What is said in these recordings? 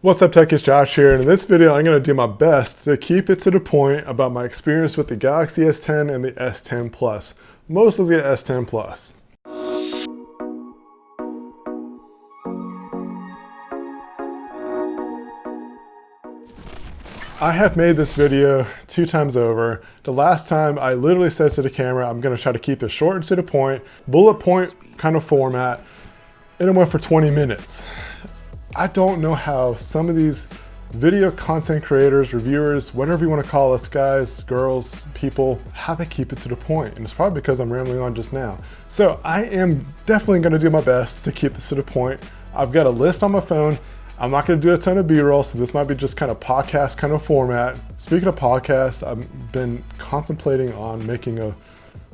What's up, techies? Josh here, and in this video I'm going to do my best to keep it to the point about my experience with the Galaxy S10 and the S10 Plus, mostly the S10 Plus. I have made this video 2 times over. The last time I literally said to the camera I'm going to try to keep it short and to the point, bullet point kind of format, and it went for 20 minutes. I don't know how some of these video content creators, reviewers, whatever you want to call us, guys, girls, people, how they keep it to the point. And it's probably because I'm rambling on just now. So I am definitely going to do my best to keep this to the point. I've got a list on my phone. I'm not going to do a ton of B-roll, so this might be just kind of podcast kind of format. Speaking of podcasts, I've been contemplating on making a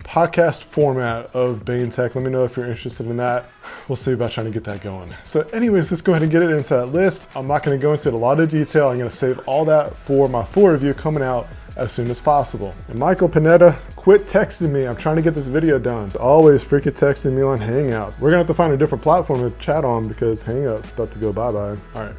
podcast format of Bane Tech. Let me know if you're interested in that. We'll see about trying to get that going. So anyways, let's go ahead and get it into that list. I'm not going to go into a lot of detail. I'm going to save all that for my full review coming out as soon as possible. And Michael Pineda, quit texting me. I'm trying to get this video done. Always freaking texting me on Hangouts. We're going to have to find a different platform to chat on because Hangouts about to go bye-bye. All right,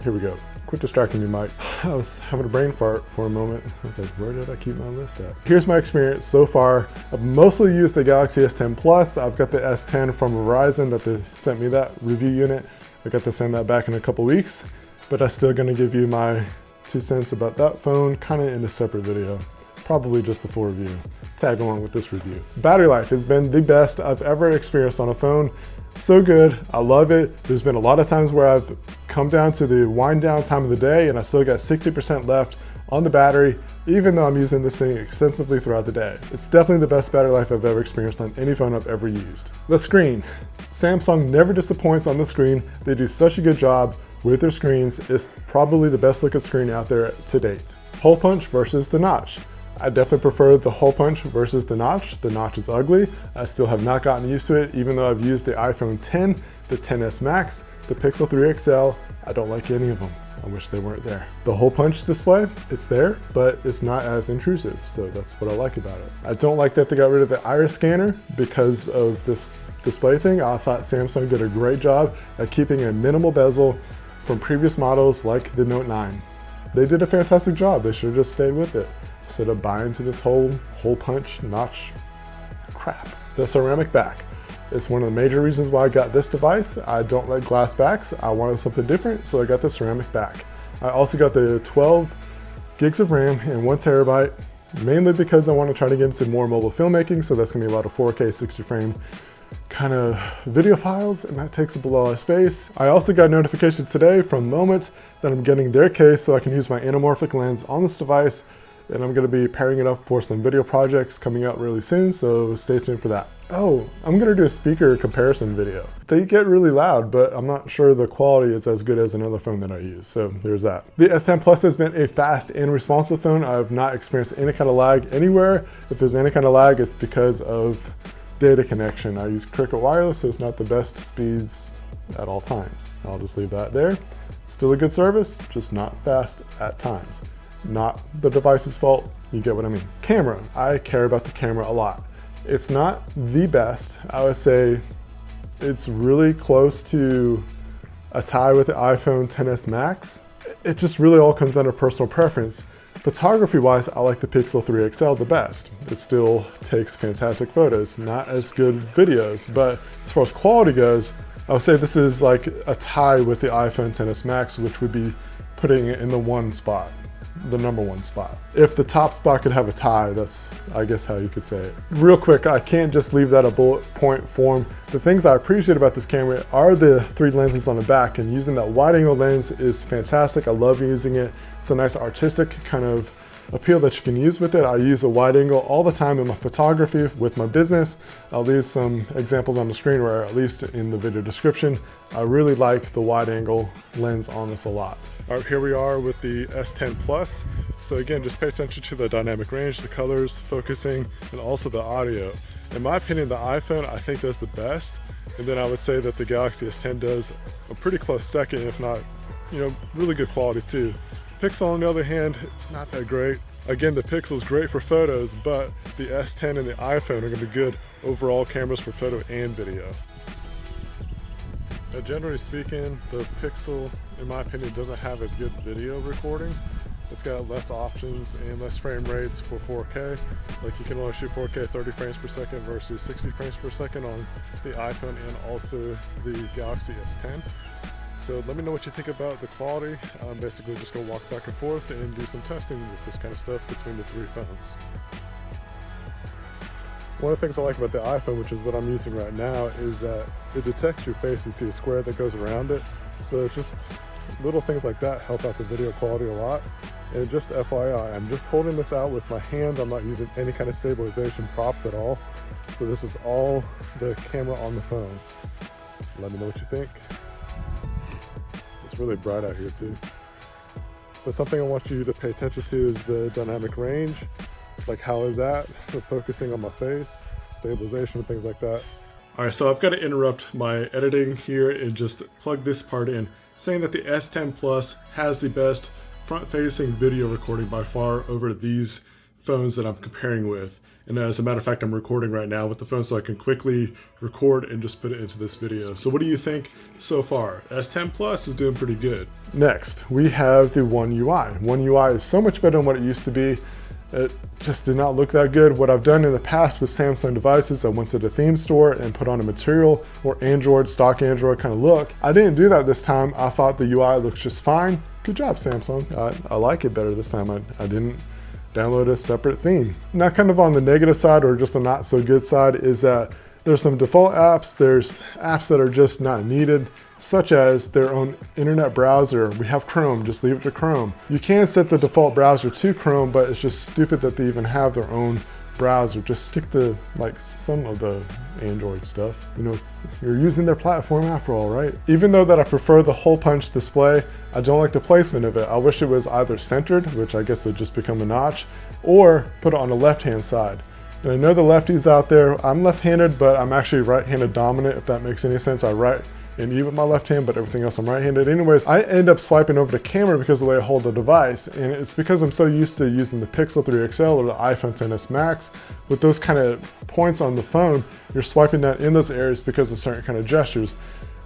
here we go. Quit distracting me, Mike. I was having a brain fart for a moment. I was like, where did I keep my list at? Here's my experience so far. I've mostly used the Galaxy S10 Plus. I've got the S10 from Verizon that they sent me that review unit. I got to send that back in a couple weeks, but I'm still gonna give you my 2 cents about that phone kind of in a separate video. Probably just the full review. Tag along with this review. Battery life has been the best I've ever experienced on a phone. So good, I love it. There's been a lot of times where I've come down to the wind down time of the day and I still got 60% left on the battery, even though I'm using this thing extensively throughout the day. It's definitely the best battery life I've ever experienced on any phone I've ever used. The screen. Samsung never disappoints on the screen. They do such a good job with their screens. It's probably the best looking screen out there to date. Hole punch versus the notch. I definitely prefer the hole punch versus the notch. The notch is ugly. I still have not gotten used to it, even though I've used the iPhone 10, the XS Max, the Pixel 3 XL. I don't like any of them. I wish they weren't there. The hole punch display, it's there, but it's not as intrusive. So that's what I like about it. I don't like that they got rid of the iris scanner because of this display thing. I thought Samsung did a great job at keeping a minimal bezel from previous models like the Note 9. They did a fantastic job. They should have just stayed with it instead of buying to this whole hole punch notch crap. The ceramic back. It's one of the major reasons why I got this device. I don't like glass backs. I wanted something different, so I got the ceramic back. I also got the 12 gigs of RAM and 1 terabyte, mainly because I want to try to get into more mobile filmmaking, so that's gonna be a lot of 4K 60 frame kind of video files, and that takes up a lot of space. I also got notifications today from Moment that I'm getting their case so I can use my anamorphic lens on this device, and I'm going to be pairing it up for some video projects coming out really soon, so stay tuned for that. Oh, I'm going to do a speaker comparison video. They get really loud, but I'm not sure the quality is as good as another phone that I use, so there's that. The S10 Plus has been a fast and responsive phone. I've not experienced any kind of lag anywhere. If there's any kind of lag, it's because of data connection. I use Cricket Wireless, so it's not the best speeds at all times. I'll just leave that there. Still a good service, just not fast at times. Not the device's fault, you get what I mean. Camera, I care about the camera a lot. It's not the best. I would say it's really close to a tie with the iPhone XS Max. It just really all comes down to personal preference. Photography wise, I like the Pixel 3 XL the best. It still takes fantastic photos, not as good videos, but as far as quality goes, I would say this is like a tie with the iPhone XS Max, which would be putting it in the #1 spot. The #1 spot. If the top spot could have a tie, that's, I guess, how you could say it. Real quick, I can't just leave that a bullet point form. The things I appreciate about this camera are the 3 lenses on the back, and using that wide angle lens is fantastic. I love using it. It's a nice artistic kind of appeal that you can use with it. I use a wide angle all the time in my photography with my business. I'll leave some examples on the screen, or at least in the video description. I really like the wide angle lens on this a lot. All right, here we are with the S10 Plus. So again, just pay attention to the dynamic range, the colors, focusing, and also the audio. In my opinion, the iPhone I think does the best. And then I would say that the Galaxy S10 does a pretty close second, if not, really good quality too. Pixel on the other hand, it's not that great. Again, the Pixel is great for photos, but the S10 and the iPhone are gonna be good overall cameras for photo and video. Generally speaking, the Pixel, in my opinion, doesn't have as good video recording. It's got less options and less frame rates for 4K. Like you can only shoot 4K 30 frames per second versus 60 frames per second on the iPhone and also the Galaxy S10. So let me know what you think about the quality. I'm basically just gonna walk back and forth and do some testing with this kind of stuff between the three phones. One of the things I like about the iPhone, which is what I'm using right now, is that it detects your face and see a square that goes around it. So just little things like that help out the video quality a lot. And just FYI, I'm just holding this out with my hand. I'm not using any kind of stabilization props at all. So this is all the camera on the phone. Let me know what you think. It's really bright out here too. But something I want you to pay attention to is the dynamic range. Like how is that? With focusing on my face, stabilization, and things like that. All right, so I've got to interrupt my editing here and just plug this part in, saying that the S10 Plus has the best front-facing video recording by far over these phones that I'm comparing with. And as a matter of fact, I'm recording right now with the phone so I can quickly record and just put it into this video. So what do you think so far? S10 Plus is doing pretty good. Next, we have the One UI. One UI is so much better than what it used to be. It just did not look that good. What I've done in the past with Samsung devices, I went to the theme store and put on a material or Android, stock Android kind of look. I didn't do that this time. I thought the UI looks just fine. Good job, Samsung. I like it better this time. I didn't download a separate theme. Now, kind of on the negative side or just the not so good side is that there's some default apps. There's apps that are just not needed, such as their own internet browser. We have Chrome, just leave it to Chrome. You can set the default browser to Chrome, but it's just stupid that they even have their own browser. Just stick to like some of the Android stuff. You know, you're using their platform after all, right? Even though that I prefer the hole punch display, I don't like the placement of it. I wish it was either centered, which I guess would just become a notch, or put it on the left-hand side. And I know the lefties out there, I'm left-handed, but I'm actually right-handed dominant, if that makes any sense. I write and eat with my left hand, but everything else I'm right-handed. Anyways, I end up swiping over the camera because of the way I hold the device, and it's because I'm so used to using the Pixel 3 XL or the iPhone XS Max. With those kind of points on the phone, you're swiping that in those areas because of certain kind of gestures.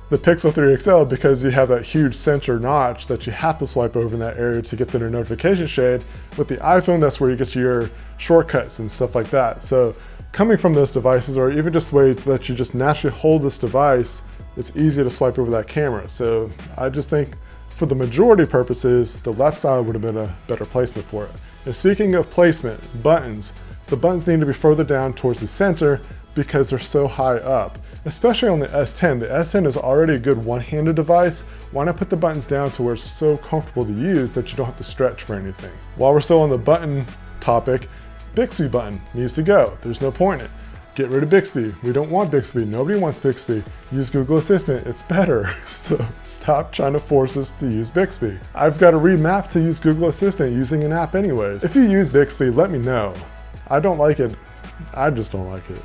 The Pixel 3 XL, because you have that huge center notch that you have to swipe over in that area to get to the notification shade. With the iPhone, that's where you get your shortcuts and stuff like that. So coming from those devices, or even just the way that you just naturally hold this device, it's easy to swipe over that camera. So I just think for the majority purposes, the left side would have been a better placement for it. And speaking of placement, buttons. The buttons need to be further down towards the center because they're so high up, especially on the S10. The S10 is already a good one-handed device. Why not put the buttons down to where it's so comfortable to use that you don't have to stretch for anything? While we're still on the button topic, Bixby button needs to go. There's no point in it. Get rid of Bixby. We don't want Bixby. Nobody wants Bixby. Use Google Assistant. It's better. So stop trying to force us to use Bixby. I've got to remap to use Google Assistant using an app anyways. If you use Bixby, let me know. I don't like it. I just don't like it.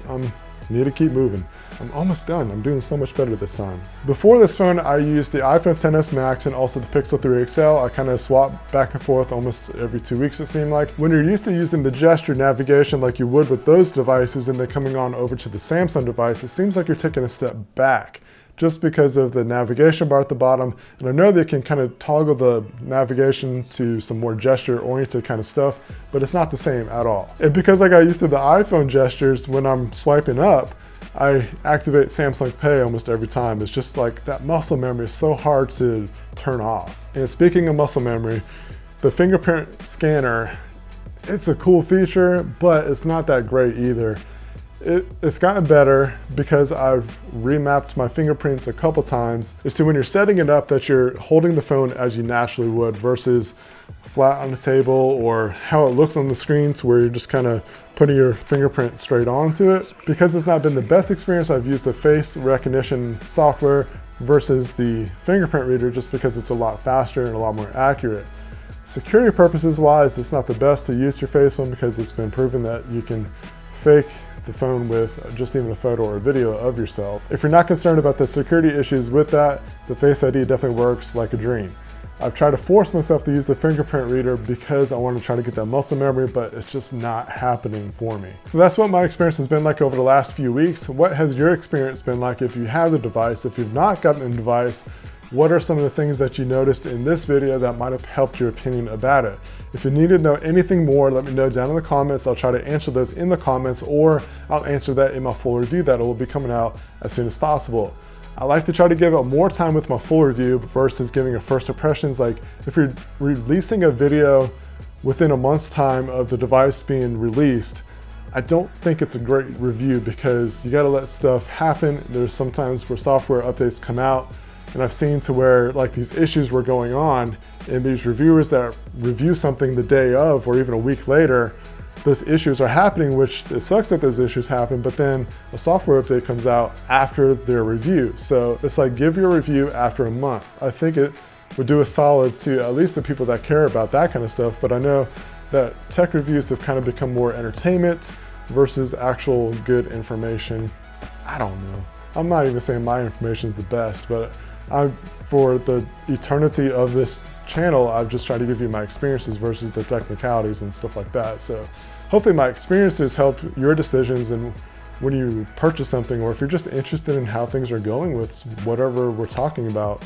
Need to keep moving. I'm almost done. I'm doing so much better this time. Before this phone, I used the iPhone XS Max and also the Pixel 3 XL. I kind of swap back and forth almost every 2 weeks, it seemed like. When you're used to using the gesture navigation like you would with those devices and then coming on over to the Samsung device, it seems like you're taking a step back just because of the navigation bar at the bottom. And I know they can kind of toggle the navigation to some more gesture-oriented kind of stuff, but it's not the same at all. And because I got used to the iPhone gestures, when I'm swiping up, I activate Samsung Pay almost every time. It's just like that muscle memory is so hard to turn off. And speaking of muscle memory, the fingerprint scanner, it's a cool feature, but it's not that great either. It's gotten better because I've remapped my fingerprints a couple times. Is to when you're setting it up that you're holding the phone as you naturally would versus flat on the table, or how it looks on the screen to where you're just kind of putting your fingerprint straight onto it. Because it's not been the best experience, I've used the face recognition software versus the fingerprint reader just because it's a lot faster and a lot more accurate. Security purposes wise, it's not the best to use your face one because it's been proven that you can fake the phone with just even a photo or a video of yourself. If you're not concerned about the security issues with that, the Face ID definitely works like a dream. I've tried to force myself to use the fingerprint reader because I want to try to get that muscle memory, but it's just not happening for me. So that's what my experience has been like over the last few weeks. What has your experience been like if you have the device? If you've not gotten the device, what are some of the things that you noticed in this video that might have helped your opinion about it? If you need to know anything more, let me know down in the comments. I'll try to answer those in the comments, or I'll answer that in my full review that will be coming out as soon as possible. I like to try to give it more time with my full review versus giving a first impressions. Like if you're releasing a video within a month's time of the device being released, I don't think it's a great review because you gotta let stuff happen. There's sometimes where software updates come out, and I've seen to where like these issues were going on, and these reviewers that review something the day of or even a week later, those issues are happening, which it sucks that those issues happen, but then a software update comes out after their review. So it's like, give your review after a month. I think it would do a solid to at least the people that care about that kind of stuff, but I know that tech reviews have kind of become more entertainment versus actual good information. I don't know. I'm not even saying my information is the best, but for the eternity of this channel, I've just tried to give you my experiences versus the technicalities and stuff like that. So hopefully my experiences help your decisions and when you purchase something, or if you're just interested in how things are going with whatever we're talking about,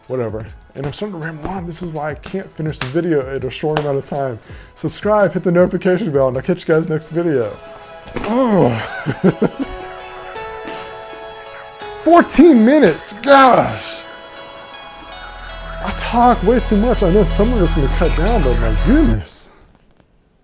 whatever. And I'm starting to ramble on. This is why I can't finish the video in a short amount of time. Subscribe, hit the notification bell, and I'll catch you guys next video. Oh. 14 minutes, gosh. I talk way too much. I know some of it's gonna cut down, but my goodness.